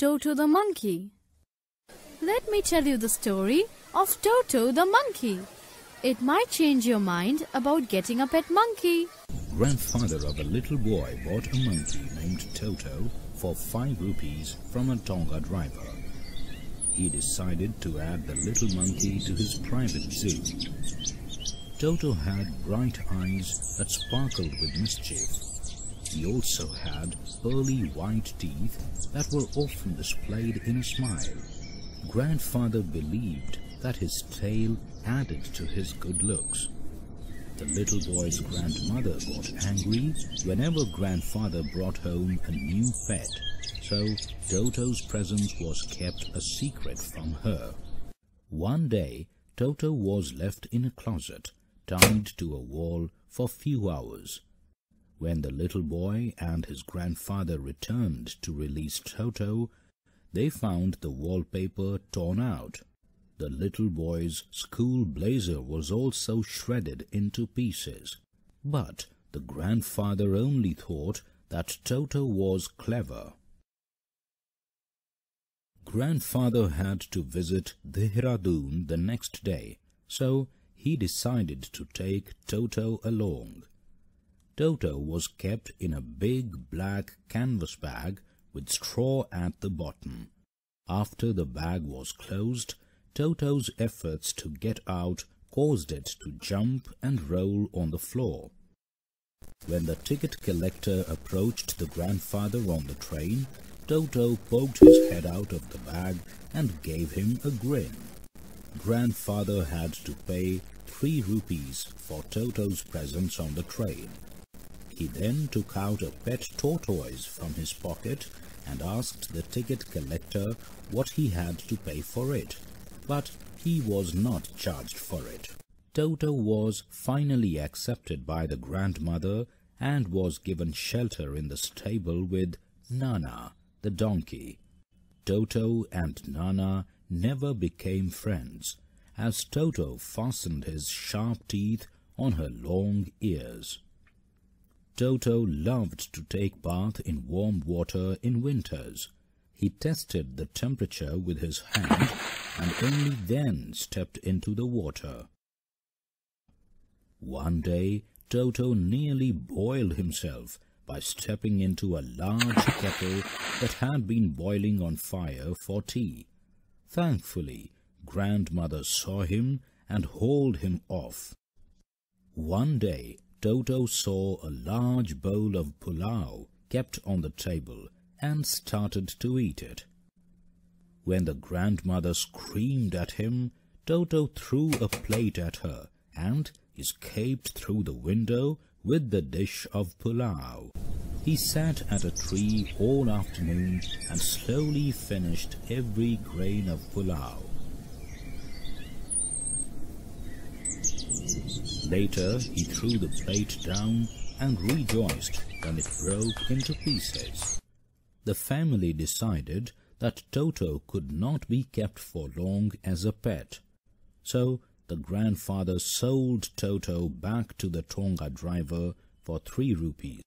Toto the monkey. Let me tell you the story of Toto the monkey. It might change your mind about getting a pet monkey. Grandfather of a little boy bought a monkey named Toto for 5 rupees from a Tonga driver. He decided to add the little monkey to his private zoo. Toto had bright eyes that sparkled with mischief. He also had pearly white teeth that were often displayed in a smile. Grandfather believed that his tail added to his good looks. The little boy's grandmother got angry whenever grandfather brought home a new pet, so Toto's presence was kept a secret from her. One day, Toto was left in a closet, tied to a wall for few hours. When the little boy and his grandfather returned to release Toto, they found the wallpaper torn out. The little boy's school blazer was also shredded into pieces. But the grandfather only thought that Toto was clever. Grandfather had to visit Dehradun the next day, so he decided to take Toto along. Toto was kept in a big black canvas bag with straw at the bottom. After the bag was closed, Toto's efforts to get out caused it to jump and roll on the floor. When the ticket collector approached the grandfather on the train, Toto poked his head out of the bag and gave him a grin. Grandfather had to pay 3 rupees for Toto's presence on the train. He then took out a pet tortoise from his pocket and asked the ticket collector what he had to pay for it, but he was not charged for it. Toto was finally accepted by the grandmother and was given shelter in the stable with Nana, the donkey. Toto and Nana never became friends, as Toto fastened his sharp teeth on her long ears. Toto loved to take bath in warm water in winters. He tested the temperature with his hand and only then stepped into the water. One day, Toto nearly boiled himself by stepping into a large kettle that had been boiling on fire for tea. Thankfully, grandmother saw him and hauled him off. One day, Toto saw a large bowl of pulao kept on the table and started to eat it. When the grandmother screamed at him, Toto threw a plate at her and escaped through the window with the dish of pulao. He sat at a tree all afternoon and slowly finished every grain of pulao. Later, he threw the plate down and rejoiced when it broke into pieces. The family decided that Toto could not be kept for long as a pet, so the grandfather sold Toto back to the Tonga driver for 3 rupees.